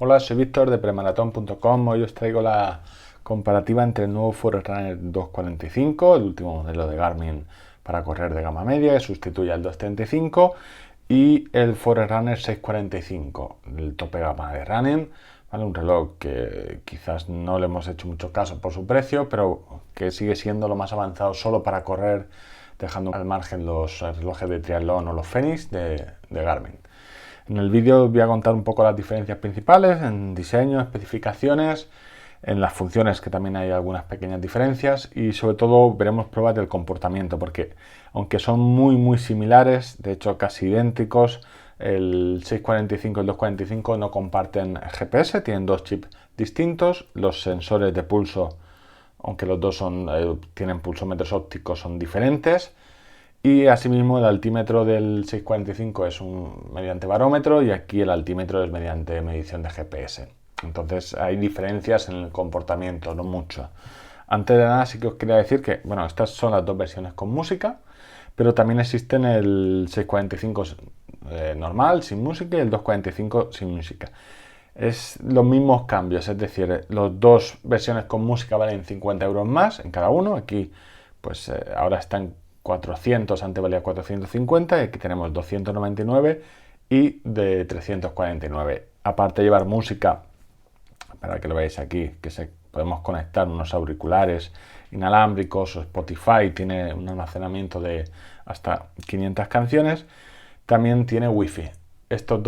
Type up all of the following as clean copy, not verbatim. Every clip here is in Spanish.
Hola, soy Víctor de premaratón.com. Hoy os traigo la comparativa entre el nuevo Forerunner 245, el último modelo de Garmin para correr de gama media, que sustituye al 235, y el Forerunner 645, el tope gama de running, ¿vale? Un reloj que quizás no le hemos hecho mucho caso por su precio, pero que sigue siendo lo más avanzado solo para correr, dejando al margen los relojes de triatlón o los Fenix de Garmin. En el vídeo voy a contar un poco las diferencias principales en diseño, especificaciones, en las funciones, que también hay algunas pequeñas diferencias, y sobre todo veremos pruebas del comportamiento, porque aunque son muy similares, de hecho casi idénticos, el 645 y el 245 no comparten GPS, tienen dos chips distintos, los sensores de pulso, aunque los dos tienen pulsómetros ópticos, son diferentes. Y asimismo el altímetro del 645 es mediante barómetro, y aquí el altímetro es mediante medición de GPS. Entonces hay diferencias en el comportamiento, no mucho. Antes de nada sí que os quería decir que, bueno, estas son las dos versiones con música, pero también existen el 645 normal, sin música, y el 245 sin música. Es los mismos cambios, es decir, las dos versiones con música valen 50 euros más en cada uno. Aquí pues ahora están 400, antes valía 450, y aquí tenemos 299 y de 349. Aparte de llevar música, para que lo veáis aquí, que podemos conectar unos auriculares inalámbricos o Spotify, tiene un almacenamiento de hasta 500 canciones, también tiene Wi-Fi.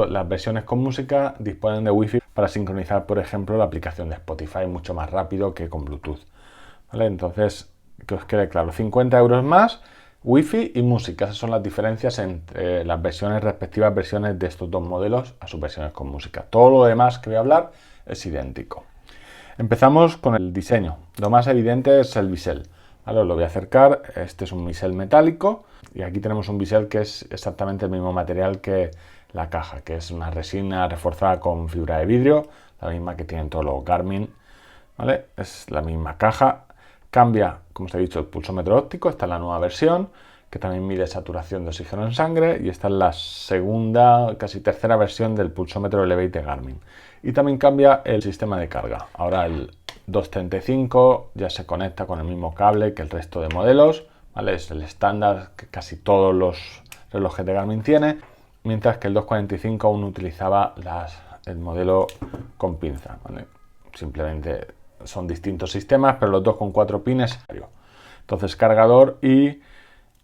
Las versiones con música disponen de Wi-Fi para sincronizar, por ejemplo, la aplicación de Spotify mucho más rápido que con Bluetooth, ¿vale? Entonces, que os quede claro, 50 euros más, Wi-Fi y música. Esas son las diferencias entre las respectivas versiones de estos dos modelos a sus versiones con música. Todo lo demás que voy a hablar es idéntico. Empezamos con el diseño. Lo más evidente es el bisel, ¿vale? Os lo voy a acercar. Este es un bisel metálico, y aquí tenemos un bisel que es exactamente el mismo material que la caja, que es una resina reforzada con fibra de vidrio, la misma que tienen todos los Garmin, ¿vale? Es la misma caja. Cambia, como os he dicho, el pulsómetro óptico. Esta es la nueva versión, que también mide saturación de oxígeno en sangre, y esta es la segunda, casi tercera versión del pulsómetro Elevate de Garmin. Y también cambia el sistema de carga. Ahora el 235 ya se conecta con el mismo cable que el resto de modelos, ¿vale? Es el estándar que casi todos los relojes de Garmin tienen, mientras que el 245 aún utilizaba el modelo con pinza, ¿vale? Simplemente son distintos sistemas, pero los dos con 4 pines. Entonces, cargador y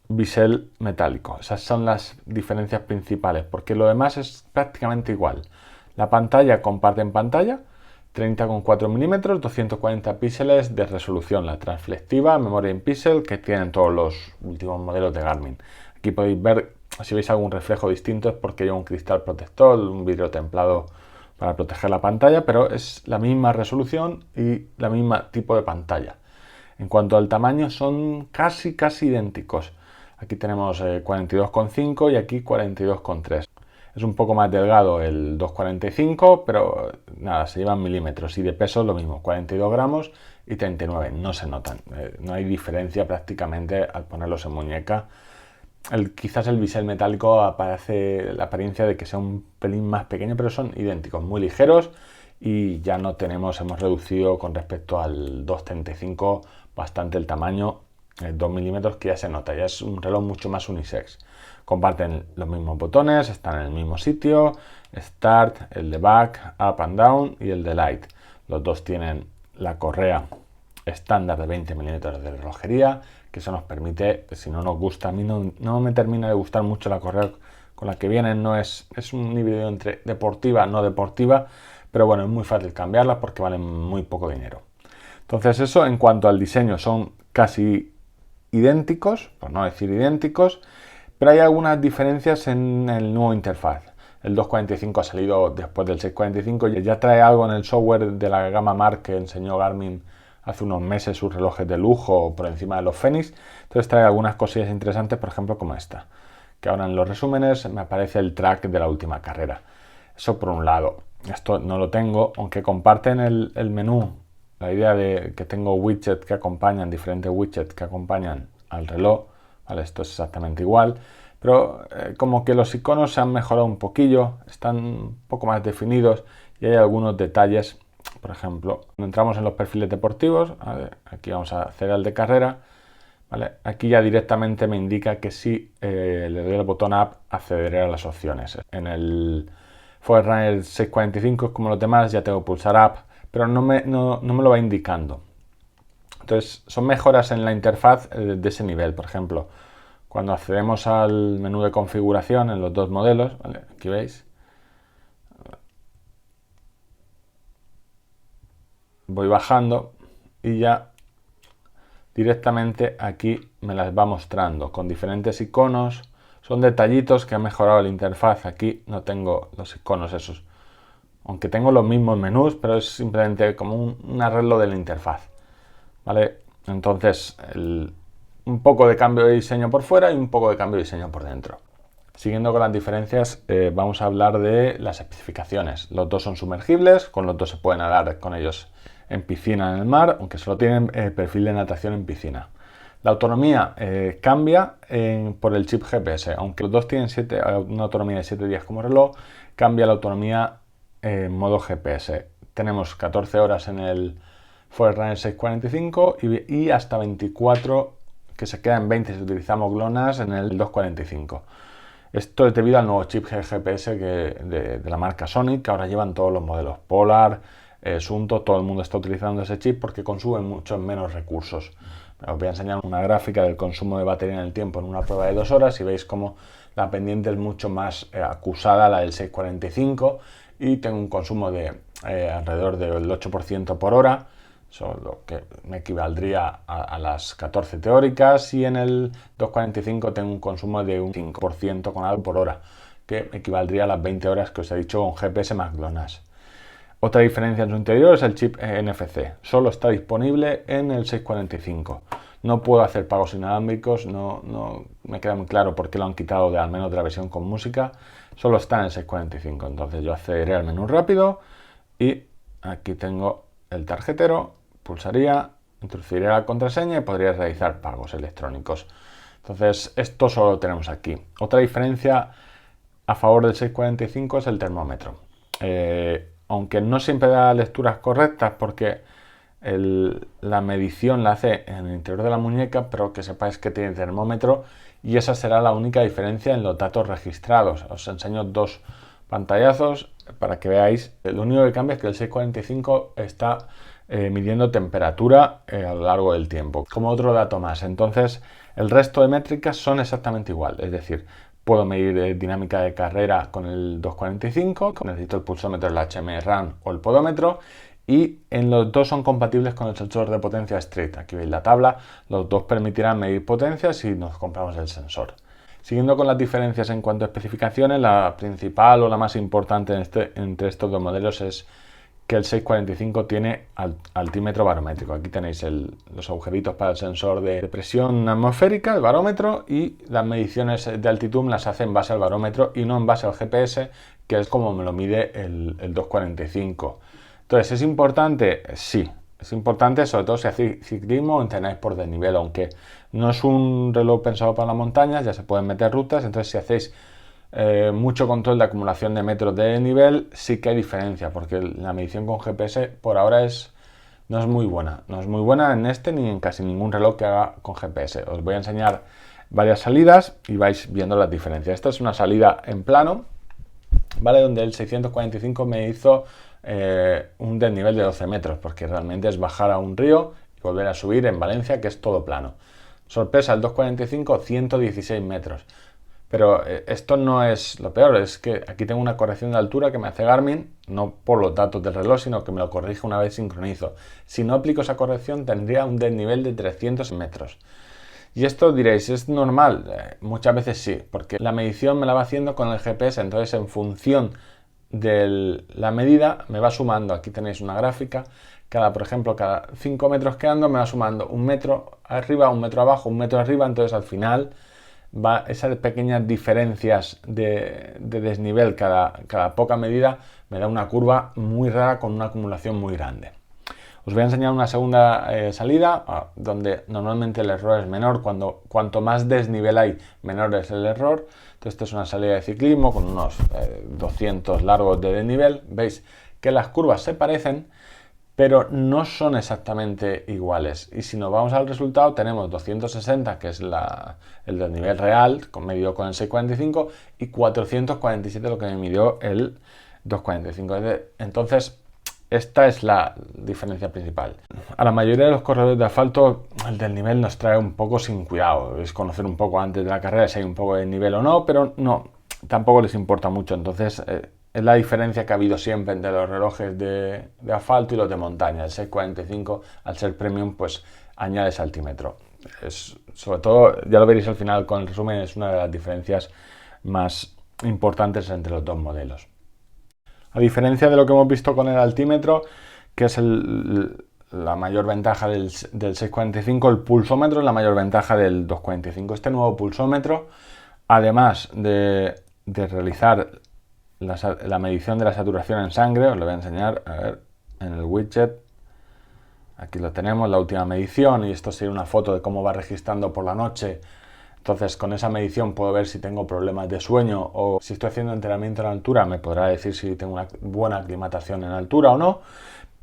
bisel metálico. Esas son las diferencias principales, porque lo demás es prácticamente igual. La pantalla, comparten pantalla, 30,4 milímetros, 240 píxeles de resolución, la transflectiva, memoria en píxel, que tienen todos los últimos modelos de Garmin. Aquí podéis ver, si veis algún reflejo distinto, es porque lleva un cristal protector, un vidrio templado para proteger la pantalla, pero es la misma resolución y la misma tipo de pantalla. En cuanto al tamaño, son casi idénticos. Aquí tenemos 42,5 y aquí 42,3. Es un poco más delgado el 245, pero nada, se llevan milímetros. Y de peso lo mismo, 42 gramos y 39. No se notan, no hay diferencia prácticamente al ponerlos en muñeca. Quizás el bisel metálico aparece la apariencia de que sea un pelín más pequeño, pero son idénticos, muy ligeros, y ya hemos reducido con respecto al 235 bastante el tamaño, 2 milímetros, que ya se nota, ya es un reloj mucho más unisex. Comparten los mismos botones, están en el mismo sitio, Start, el de Back, Up and Down y el de Light. Los dos tienen la correa estándar de 20 milímetros de relojería, que eso nos permite, si no nos gusta, a mí no me termina de gustar mucho la correa con la que vienen, es un híbrido entre deportiva, no deportiva, pero bueno, es muy fácil cambiarlas porque valen muy poco dinero. Entonces eso, en cuanto al diseño, son casi idénticos, por no decir idénticos, pero hay algunas diferencias en el nuevo interfaz. El 245 ha salido después del 645 y ya trae algo en el software de la gama Mark que enseñó Garmin hace unos meses, sus relojes de lujo por encima de los Fenix. Entonces trae algunas cosillas interesantes, por ejemplo como esta, que ahora en los resúmenes me aparece el track de la última carrera. Eso por un lado. Esto no lo tengo, aunque comparten el menú. La idea de que tengo diferentes widgets que acompañan al reloj, ¿vale? Esto es exactamente igual, pero como que los iconos se han mejorado un poquillo, están un poco más definidos y hay algunos detalles. Por ejemplo, cuando entramos en los perfiles deportivos, aquí vamos a hacer el de carrera, ¿vale? Aquí ya directamente me indica que si le doy el botón App accederé a las opciones. En el Forerunner 645 es como los demás, ya tengo que pulsar App, pero no me lo va indicando. Entonces son mejoras en la interfaz de ese nivel. Por ejemplo, cuando accedemos al menú de configuración en los dos modelos, ¿vale? Aquí veis, voy bajando y ya directamente aquí me las va mostrando con diferentes iconos. Son detallitos que ha mejorado la interfaz. Aquí no tengo los iconos esos, aunque tengo los mismos menús, pero es simplemente como un arreglo de la interfaz, ¿vale? Entonces un poco de cambio de diseño por fuera y un poco de cambio de diseño por dentro. Siguiendo con las diferencias, vamos a hablar de las especificaciones. Los dos son sumergibles, con los dos se puede nadar con ellos en piscina, en el mar, aunque solo tienen perfil de natación en piscina. La autonomía cambia por el chip GPS, aunque los dos tienen una autonomía de 7 días como reloj, cambia la autonomía en modo GPS. Tenemos 14 horas en el Forerunner 645 y hasta 24 que se queda en 20 si utilizamos GLONASS en el 245. Esto es debido al nuevo chip GPS de la marca Sony, que ahora llevan todos los modelos Polar, Sunto, todo el mundo está utilizando ese chip porque consume muchos menos recursos. Os voy a enseñar una gráfica del consumo de batería en el tiempo en una prueba de 2 horas y veis como la pendiente es mucho más acusada, la del 645, y tengo un consumo de alrededor del 8% por hora, lo que me equivaldría a las 14 teóricas, y en el 245 tengo un consumo de un 5% con algo por hora, que equivaldría a las 20 horas que os he dicho con GPS más GLONASS. Otra diferencia en su interior es el chip NFC. Solo está disponible en el 645. No puedo hacer pagos inalámbricos, no me queda muy claro por qué lo han quitado al menos de la versión con música. Solo está en el 645. Entonces yo accederé al menú rápido y aquí tengo el tarjetero, pulsaría, introduciría la contraseña y podría realizar pagos electrónicos. Entonces esto solo lo tenemos aquí. Otra diferencia a favor del 645 es el termómetro. Aunque no siempre da lecturas correctas porque la medición la hace en el interior de la muñeca, pero que sepáis que tiene termómetro y esa será la única diferencia en los datos registrados. Os enseño dos pantallazos para que veáis. Lo único que cambia es que el 645 está midiendo temperatura a lo largo del tiempo, como otro dato más. Entonces el resto de métricas son exactamente igual, es decir, puedo medir dinámica de carrera con el 245, necesito el pulsómetro, el HM Run o el podómetro, y en los dos son compatibles con el sensor de potencia Street. Aquí veis la tabla, los dos permitirán medir potencia si nos compramos el sensor. Siguiendo con las diferencias en cuanto a especificaciones, la principal o la más importante entre estos dos modelos es que el 645 tiene altímetro barométrico. Aquí tenéis los agujeritos para el sensor de presión atmosférica, el barómetro, y las mediciones de altitud las hace en base al barómetro y no en base al GPS, que es como me lo mide el 245. Entonces, ¿es importante? Sí, es importante, sobre todo si hacéis ciclismo o entrenáis por desnivel, aunque no es un reloj pensado para las montañas, ya se pueden meter rutas. Entonces, si hacéis mucho control de acumulación de metros de nivel, sí que hay diferencia, porque la medición con GPS por ahora no es muy buena. No es muy buena en este ni en casi ningún reloj que haga con GPS. Os voy a enseñar varias salidas y vais viendo las diferencias. Esta es una salida en plano, ¿vale? Donde el 645 me hizo un desnivel de 12 metros, porque realmente es bajar a un río y volver a subir en Valencia, que es todo plano. Sorpresa, el 245, 116 metros. Pero esto no es lo peor, es que aquí tengo una corrección de altura que me hace Garmin, no por los datos del reloj, sino que me lo corrige una vez sincronizo. Si no aplico esa corrección, tendría un desnivel de 300 metros. Y esto diréis, ¿es normal? Muchas veces sí, porque la medición me la va haciendo con el GPS, entonces en función de la medida me va sumando. Aquí tenéis una gráfica, por ejemplo, cada 5 metros que ando me va sumando un metro arriba, un metro abajo, un metro arriba, entonces al final esas pequeñas diferencias de desnivel cada poca medida me da una curva muy rara con una acumulación muy grande. Os voy a enseñar una segunda salida donde normalmente el error es menor. Cuanto más desnivel hay, menor es el error. Entonces, esta es una salida de ciclismo con unos 200 largos de desnivel. Veis que las curvas se parecen, pero no son exactamente iguales. Y si nos vamos al resultado, tenemos 260, que es el desnivel real, medido con el 645, y 447, lo que me midió el 245. Entonces, esta es la diferencia principal. A la mayoría de los corredores de asfalto, el desnivel nos trae un poco sin cuidado. Es conocer un poco antes de la carrera si hay un poco de desnivel o no, pero no, tampoco les importa mucho. Entonces, es la diferencia que ha habido siempre entre los relojes de asfalto y los de montaña. El 645, al ser premium, pues añade ese altímetro. Sobre todo, ya lo veréis al final con el resumen, es una de las diferencias más importantes entre los dos modelos. A diferencia de lo que hemos visto con el altímetro, que es la mayor ventaja del 645, el pulsómetro es la mayor ventaja del 245. Este nuevo pulsómetro, además de realizar la medición de la saturación en sangre, os lo voy a enseñar, a ver, en el widget. Aquí lo tenemos, la última medición, y esto sería una foto de cómo va registrando por la noche. Entonces, con esa medición puedo ver si tengo problemas de sueño o si estoy haciendo entrenamiento en altura, me podrá decir si tengo una buena aclimatación en altura o no.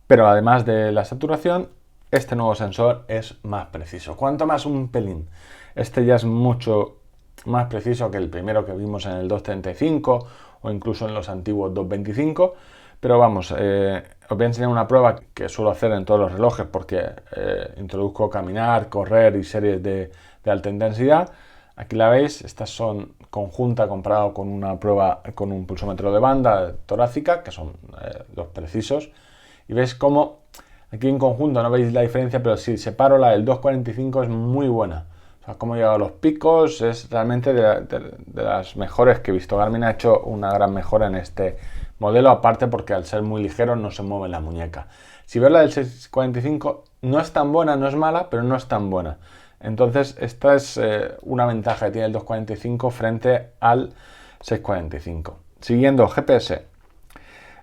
Pero además de la saturación, este nuevo sensor es más preciso. ¿Cuánto más? Un pelín. Este ya es mucho más preciso que el primero que vimos en el 235 o incluso en los antiguos 225. Pero vamos, os voy a enseñar una prueba que suelo hacer en todos los relojes porque introduzco caminar, correr y series de alta intensidad. Aquí la veis, estas son conjunta comparado con una prueba con un pulsómetro de banda torácica, que son los precisos. Y veis cómo aquí en conjunto no veis la diferencia, pero si separo la del 245 es muy buena. O sea, cómo llega a los picos es realmente de las mejores que he visto. Garmin ha hecho una gran mejora en este modelo, aparte porque al ser muy ligero no se mueve la muñeca. Si veo la del 645, no es tan buena, no es mala, pero no es tan buena. Entonces, esta es una ventaja que tiene el 245 frente al 645. Siguiendo, GPS.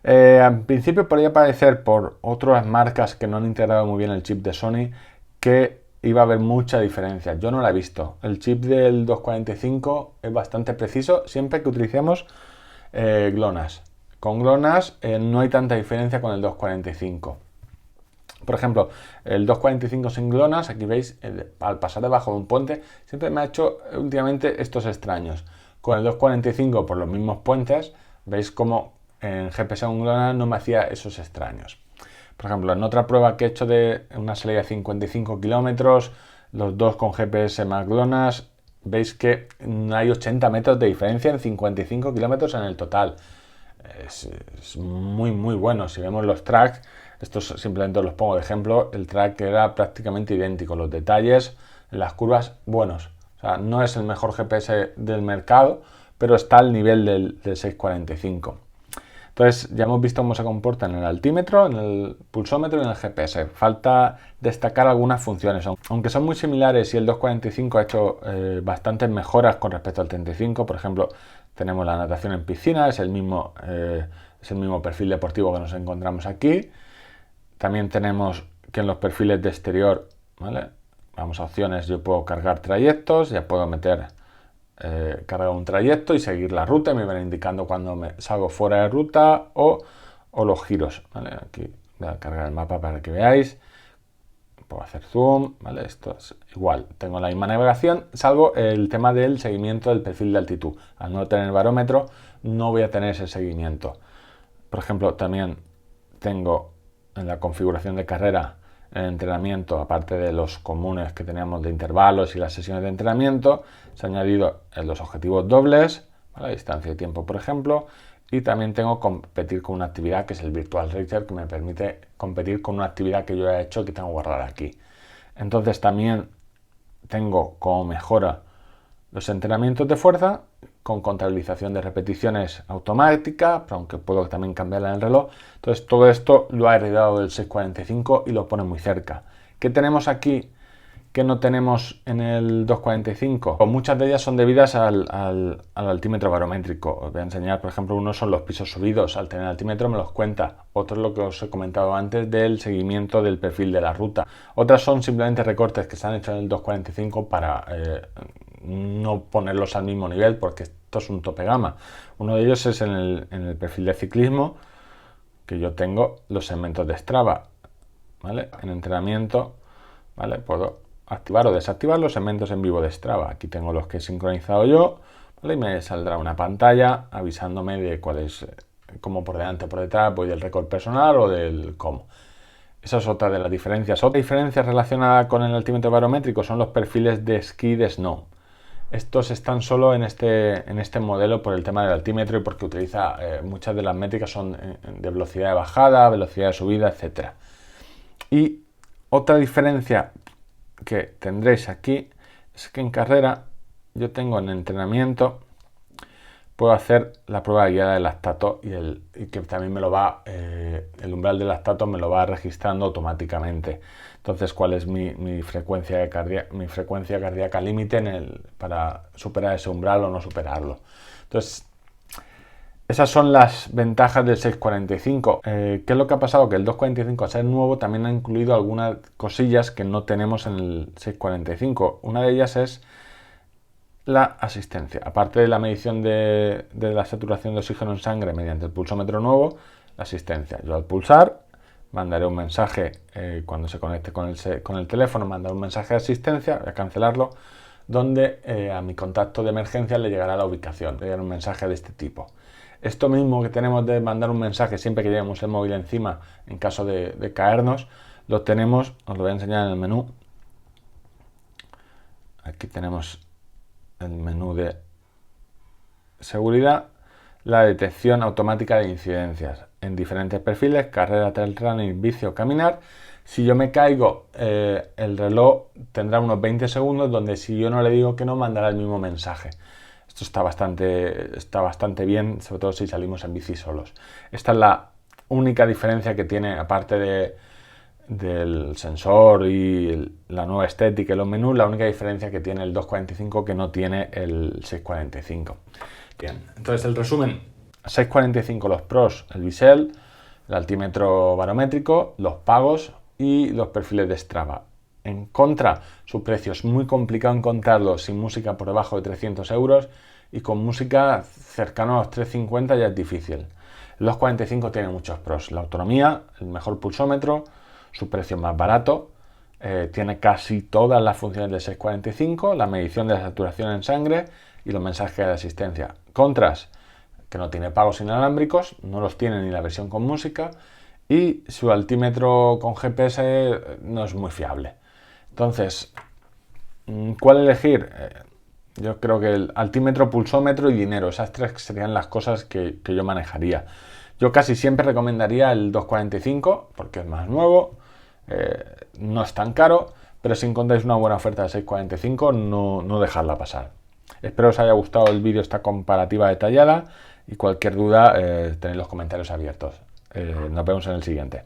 Al principio podría parecer por otras marcas que no han integrado muy bien el chip de Sony que iba a haber mucha diferencia. Yo no la he visto. El chip del 245 es bastante preciso siempre que utilicemos GLONASS. Con GLONASS no hay tanta diferencia con el 245. Por ejemplo, el 245 sin GLONASS, aquí veis, al pasar debajo de un puente, siempre me ha hecho últimamente estos extraños. Con el 245 por los mismos puentes, veis como en GPS con GLONASS no me hacía esos extraños. Por ejemplo, en otra prueba que he hecho de una salida de 55 kilómetros, los dos con GPS más GLONASS, veis que hay 80 metros de diferencia en 55 kilómetros en el total. Es muy bueno. Si vemos los tracks, estos simplemente os los pongo de ejemplo, el track era prácticamente idéntico, los detalles en las curvas buenos. O sea, no es el mejor GPS del mercado, pero está al nivel del 645. Entonces, ya hemos visto cómo se comporta en el altímetro, en el pulsómetro y en el GPS. Falta destacar algunas funciones. Aunque son muy similares y el 245 ha hecho bastantes mejoras con respecto al 35, por ejemplo, tenemos la natación en piscina, es el mismo perfil deportivo que nos encontramos aquí. También tenemos que en los perfiles de exterior, ¿vale? Vamos a opciones, yo puedo cargar trayectos, ya puedo meter, cargar un trayecto y seguir la ruta, me van indicando cuando me salgo fuera de ruta o los giros, ¿vale? Aquí voy a cargar el mapa para que veáis, puedo hacer zoom, ¿vale? Esto es igual, tengo la misma navegación, salvo el tema del seguimiento del perfil de altitud. Al no tener barómetro, no voy a tener ese seguimiento. Por ejemplo, también tengo en la configuración de carrera el entrenamiento, aparte de los comunes que teníamos de intervalos y las sesiones de entrenamiento, se ha añadido en los objetivos dobles, ¿vale? Distancia y tiempo, por ejemplo, y también tengo competir con una actividad que es el Virtual Racer, que me permite competir con una actividad que yo he hecho y que tengo guardada aquí. Entonces también tengo como mejora los entrenamientos de fuerza con contabilización de repeticiones automática, aunque puedo también cambiarla en el reloj. Entonces todo esto lo ha heredado del 645 y lo pone muy cerca. ¿Qué tenemos aquí que no tenemos en el 245. Pues muchas de ellas son debidas al altímetro barométrico. Os voy a enseñar, por ejemplo, unos son los pisos subidos. Al tener el altímetro me los cuenta. Otro es lo que os he comentado antes del seguimiento del perfil de la ruta. Otras son simplemente recortes que se han hecho en el 245 para no ponerlos al mismo nivel, porque esto es un tope gama. Uno de ellos es en el perfil de ciclismo, que yo tengo los segmentos de Strava, ¿vale? En entrenamiento, ¿vale? Puedo activar o desactivar los segmentos en vivo de Strava. Aquí tengo los que he sincronizado yo, ¿vale? Y me saldrá una pantalla avisándome de cuál es, cómo por delante o por detrás voy del récord personal o del cómo. Esa es otra de las diferencias. Otra diferencia relacionada con el altímetro barométrico son los perfiles de esquí y de snow. Estos están solo en este modelo por el tema del altímetro y porque utiliza muchas de las métricas son de velocidad de bajada, velocidad de subida, etc. Y otra diferencia que tendréis aquí es que en carrera yo tengo en entrenamiento, puedo hacer la prueba guiada de lactato y que también me lo va, el umbral de lactato me lo va registrando automáticamente. Entonces, ¿cuál es mi frecuencia cardíaca límite para superar ese umbral o no superarlo? Entonces, esas son las ventajas del 645. ¿Qué es lo que ha pasado? Que el 245, al ser nuevo, también ha incluido algunas cosillas que no tenemos en el 645. Una de ellas es la asistencia. Aparte de la medición de la saturación de oxígeno en sangre mediante el pulsómetro nuevo, la asistencia. Yo al pulsar mandaré un mensaje cuando se conecte con el teléfono, mandaré un mensaje de asistencia, voy a cancelarlo, donde a mi contacto de emergencia le llegará la ubicación, le llegará un mensaje de este tipo. Esto mismo que tenemos de mandar un mensaje siempre que llevemos el móvil encima en caso de caernos, lo tenemos, os lo voy a enseñar en el menú. Aquí tenemos el menú de seguridad, la detección automática de incidencias en diferentes perfiles, carrera, trail running, bici o caminar. Si yo me caigo, el reloj tendrá unos 20 segundos donde si yo no le digo que no, mandará el mismo mensaje. Esto está bastante bien, sobre todo si salimos en bici solos. Esta es la única diferencia que tiene, aparte del sensor y la nueva estética y los menús, la única diferencia que tiene el 245 que no tiene el 645. Bien, entonces el resumen: 645 los pros, el bisel, el altímetro barométrico, los pagos y los perfiles de Strava. En contra, su precio es muy complicado encontrarlo sin música por debajo de 300 euros y con música cercano a los 350 ya es difícil. El 245 tiene muchos pros: la autonomía, el mejor pulsómetro, su precio más barato, tiene casi todas las funciones del 645, la medición de la saturación en sangre y los mensajes de asistencia. Contras, que no tiene pagos inalámbricos, no los tiene ni la versión con música, y su altímetro con GPS no es muy fiable. Entonces, ¿cuál elegir? Yo creo que el altímetro, pulsómetro y dinero, esas tres serían las cosas que yo manejaría. Yo casi siempre recomendaría el 245 porque es más nuevo, no es tan caro, pero si encontráis una buena oferta de 645, no dejarla pasar. Espero os haya gustado el vídeo, esta comparativa detallada, y cualquier duda tenéis los comentarios abiertos. Nos vemos en el siguiente.